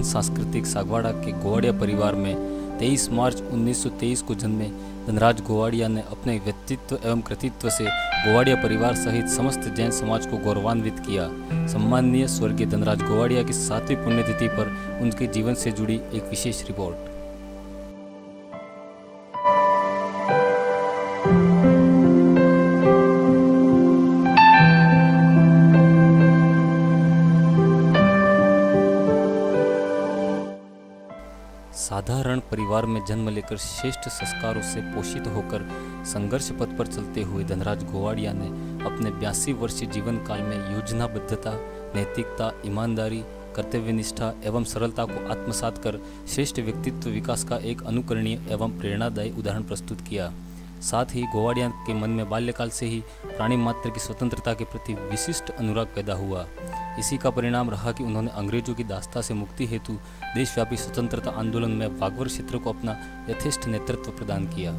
सांस्कृतिक सागवाड़ा के गोवाड़िया परिवार में 23 मार्च 1923 को जन्मे धनराज गोवाड़िया ने अपने व्यक्तित्व एवं कृतित्व से गोवाड़िया परिवार सहित समस्त जैन समाज को गौरवान्वित किया। सम्माननीय स्वर्गीय धनराज गोवाड़िया की 7वीं पुण्यतिथि पर उनके जीवन से जुड़ी एक विशेष रिपोर्ट। साधारण परिवार में जन्म लेकर श्रेष्ठ संस्कारों से पोषित होकर संघर्ष पथ पर चलते हुए धनराज गोवाड़िया ने अपने 82 वर्षीय जीवन काल में योजनाबद्धता, नैतिकता, ईमानदारी, कर्तव्यनिष्ठा एवं सरलता को आत्मसात कर श्रेष्ठ व्यक्तित्व विकास का एक अनुकरणीय एवं प्रेरणादायी उदाहरण प्रस्तुत किया। साथ ही गोवाड़िया के मन में बाल्यकाल से ही प्राणी मात्र की स्वतंत्रता के प्रति विशिष्ट अनुराग पैदा हुआ। इसी का परिणाम रहा कि उन्होंने अंग्रेजों की दास्ता से मुक्ति हेतु देशव्यापी स्वतंत्रता आंदोलन में वागवर क्षेत्र को अपना यथेष्ट नेतृत्व प्रदान किया।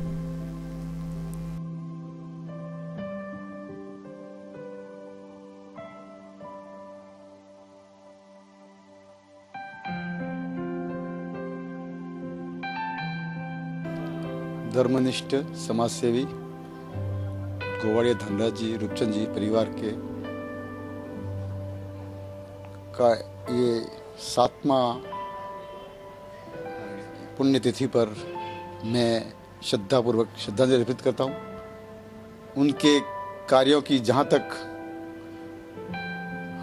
धर्मनिष्ठ समाजसेवी गोवाड़िया धनराज जी, रूपचंद जी परिवार के का ये 7वां पुण्यतिथि पर मैं श्रद्धापूर्वक श्रद्धांजलि अर्पित करता हूँ। उनके कार्यों की जहाँ तक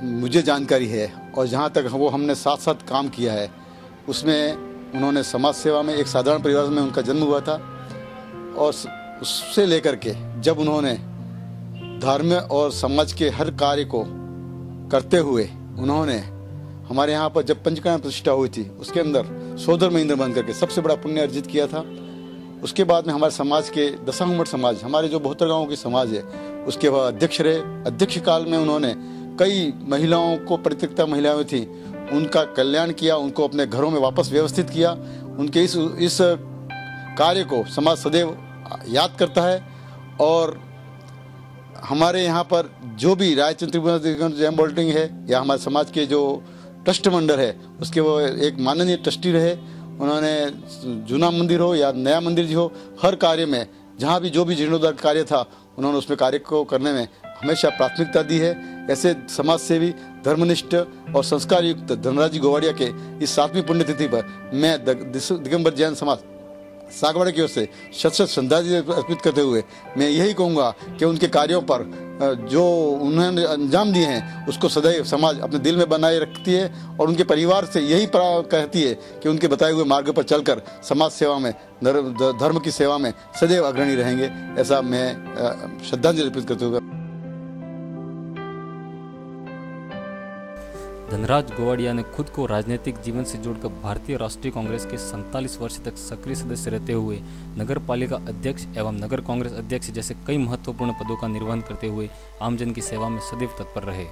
मुझे जानकारी है और जहाँ तक वो हमने साथ साथ काम किया है, उसमें उन्होंने समाज सेवा में एक साधारण परिवार में उनका जन्म हुआ था और उससे लेकर के जब उन्होंने धर्म और समाज के हर कार्य को करते हुए उन्होंने हमारे यहाँ पर जब पंचकर्म प्रतिष्ठा हुई थी उसके अंदर सोदर महेंद्र बन करके सबसे बड़ा पुण्य अर्जित किया था। उसके बाद में हमारे समाज के दशांगमठ समाज, हमारे जो 72 गाँवों की समाज है, उसके बाद अध्यक्ष रहे। अध्यक्ष काल में उन्होंने कई महिलाओं को, परित्यक्ता महिलाएं थी, उनका कल्याण किया, उनको अपने घरों में वापस व्यवस्थित किया। उनके इस कार्य को समाज सदैव याद करता है। और हमारे यहाँ पर जो भी रायचंद ट्रिब्यूनल जैन बोल्टिंग है या हमारे समाज के जो ट्रस्ट मंडल है, उसके वो एक माननीय ट्रस्टी रहे। उन्होंने जूना मंदिर हो या नया मंदिर हो, हर कार्य में जहाँ भी जो भी जीर्णोद्धार कार्य था, उन्होंने उसमें कार्य को करने में हमेशा प्राथमिकता दी है। ऐसे समाज सेवी, धर्मनिष्ठ और संस्कार युक्त धनराज गोवाड़िया के इस 7वीं पुण्यतिथि पर मैं दिगंबर जैन समाज सागवाड़ा की ओर से शत श्रद्धांजलि अर्पित करते हुए मैं यही कहूँगा कि उनके कार्यों पर जो उन्होंने अंजाम दिए हैं उसको सदैव समाज अपने दिल में बनाए रखती है और उनके परिवार से यही कहती है कि उनके बताए हुए मार्ग पर चलकर समाज सेवा में, धर्म की सेवा में सदैव अग्रणी रहेंगे। ऐसा मैं श्रद्धांजलि अर्पित करते हुए। धनराज गोवाड़िया ने खुद को राजनीतिक जीवन से जोड़कर भारतीय राष्ट्रीय कांग्रेस के 47 वर्ष तक सक्रिय सदस्य रहते हुए नगर पालिका अध्यक्ष एवं नगर कांग्रेस अध्यक्ष जैसे कई महत्वपूर्ण पदों का निर्वहन करते हुए आमजन की सेवा में सदैव तत्पर रहे।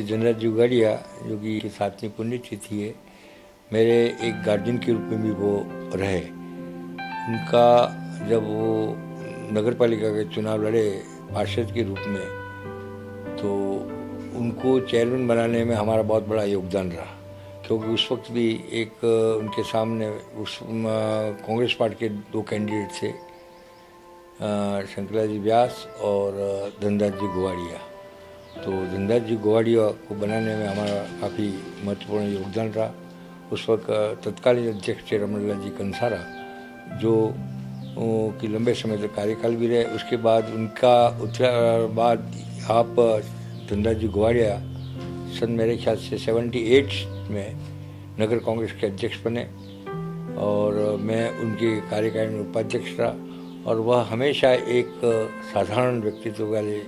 धनराज गोवाड़िया जो कि 7वीं पुण्यतिथि है, मेरे एक गार्जियन के रूप में भी वो रहे। उनका जब वो नगर पालिका के चुनाव लड़े पार्षद के रूप में, तो उनको चेयरमैन बनाने में हमारा बहुत बड़ा योगदान रहा, क्योंकि उस वक्त भी एक उनके सामने उस कांग्रेस पार्टी के 2 कैंडिडेट थे, शंकरलाल जी व्यास और धनराज जी गोवाड़िया। तो धनराज जी गोवाड़िया को बनाने में हमारा काफ़ी महत्वपूर्ण योगदान रहा। उस वक्त तत्कालीन अध्यक्ष थे रमणलाल जी कंसारा, जो कि लंबे समय तक कार्यकाल भी रहे। उसके बाद उनका उत्तर बाद आप धनराज जी गोवाड़िया सन मेरे ख्याल से 78 में नगर कांग्रेस के अध्यक्ष बने और मैं उनके कार्यकारिणी में उपाध्यक्ष रहा। और वह हमेशा एक साधारण व्यक्तित्व वाले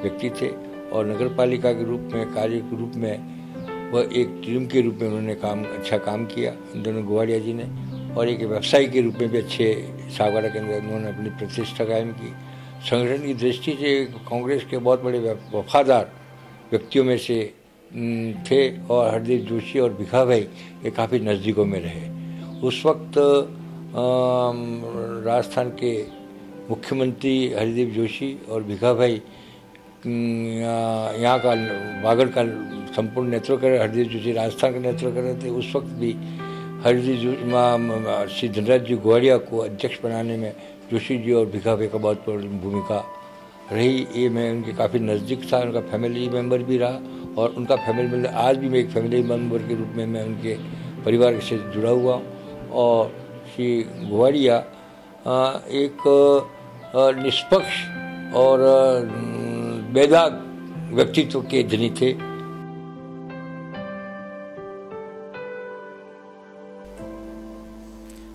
व्यक्ति थे और नगर पालिका के रूप में, कार्य के रूप में वह एक टीम के रूप में उन्होंने अच्छा काम किया दोनों गोवाड़िया जी ने, और एक व्यवसायी के रूप में भी अच्छे सागवाड़ा के अंदर उन्होंने अपनी प्रतिष्ठा कायम की। संगठन की दृष्टि से कांग्रेस के बहुत बड़े वफादार व्यक्तियों में से थे और हरदीप जोशी और भिखा भाई ये काफ़ी नज़दीकों में रहे। उस वक्त राजस्थान के मुख्यमंत्री हरदीप जोशी और भिखा भाई यहाँ का बागड़ का संपूर्ण नेतृत्व कर रहे, हरदीप जोशी राजस्थान का नेतृत्व कर रहे थे। उस वक्त भी हरदीप जोशी श्री धनराज जी गोवाड़िया को अध्यक्ष बनाने में जोशी जी और भिखा भाई का बहुत बड़ी भूमिका रही। ये मैं उनके काफ़ी नज़दीक था, उनका फैमिली मेम्बर भी रहा और उनका फैमिली मेम्बर आज भी मैं एक फैमिली मेम्बर के रूप में मैं उनके परिवार से जुड़ा हुआ हूँ। और श्री गोवाड़िया एक निष्पक्ष और बेदाग व्यक्तित्व के धनी थे।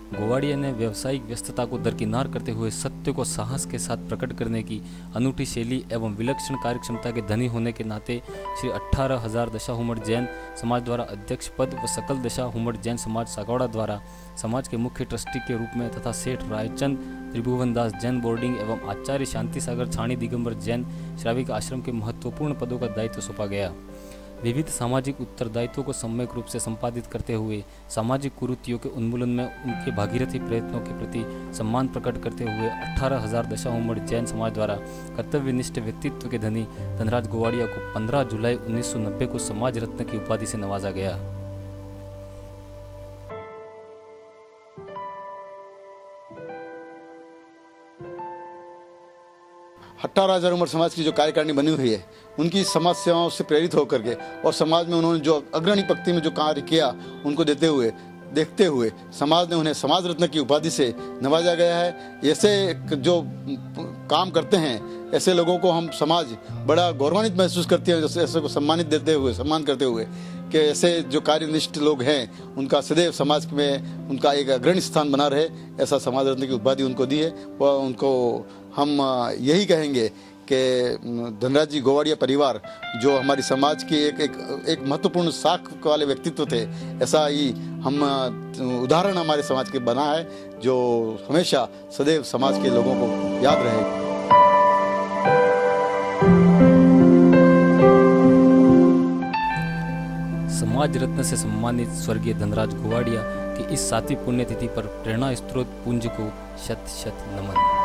गोवाड़िया ने व्यावसायिक व्यस्तता को दरकिनार करते हुए सत्य को साहस के साथ प्रकट करने की अनूठी शैली एवं विलक्षण कार्यक्षमता के धनी होने के नाते श्री 18,000 दशा हुमड़ जैन समाज द्वारा अध्यक्ष पद व सकल दशा हुमड़ जैन समाज सागौड़ा द्वारा समाज के मुख्य ट्रस्टी के रूप में तथा सेठ रायचंद त्रिभुवन दास जैन बोर्डिंग एवं आचार्य शांति सागर छाणी दिगंबर जैन श्राविक आश्रम के महत्वपूर्ण पदों का दायित्व सौंपा गया। विविध सामाजिक उत्तरदायित्वों को सम्यक रूप से संपादित करते हुए सामाजिक कुरीतियों के उन्मूलन में उनके भागीरथी प्रयत्नों के प्रति सम्मान प्रकट करते हुए 18,000 दशा हुमड़ जैन समाज द्वारा कर्तव्यनिष्ठ व्यक्तित्व के धनी धनराज गोवाड़िया को 15 जुलाई 1990 को समाज रत्न की उपाधि से नवाजा गया। अठारह हजार उम्र समाज की जो कार्यकारिणी बनी हुई है, उनकी समाज सेवाओं से प्रेरित होकर के और समाज में उन्होंने जो अग्रणी पंक्ति में जो कार्य किया उनको देखते हुए समाज ने उन्हें समाज रत्न की उपाधि से नवाजा गया है। ऐसे जो काम करते हैं ऐसे लोगों को हम समाज बड़ा गौरवान्वित महसूस करते हैं, जैसे ऐसे को सम्मान करते हुए कि ऐसे जो कार्यनिष्ठ लोग हैं उनका सदैव समाज में उनका एक अग्रणी स्थान बना रहे, ऐसा समाज रत्न की उपाधि उनको दी है। वह उनको हम यही कहेंगे कि धनराज जी गोवाड़िया परिवार जो हमारी समाज की एक महत्वपूर्ण शाख वाले व्यक्तित्व थे, ऐसा ही हम उदाहरण हमारे समाज के बना है जो हमेशा सदैव समाज के लोगों को याद रहेगा। समाज रत्न से सम्मानित स्वर्गीय धनराज गोवाड़िया की इस 7वीं पुण्यतिथि पर प्रेरणा स्त्रोत पुंज को शत शत नमन।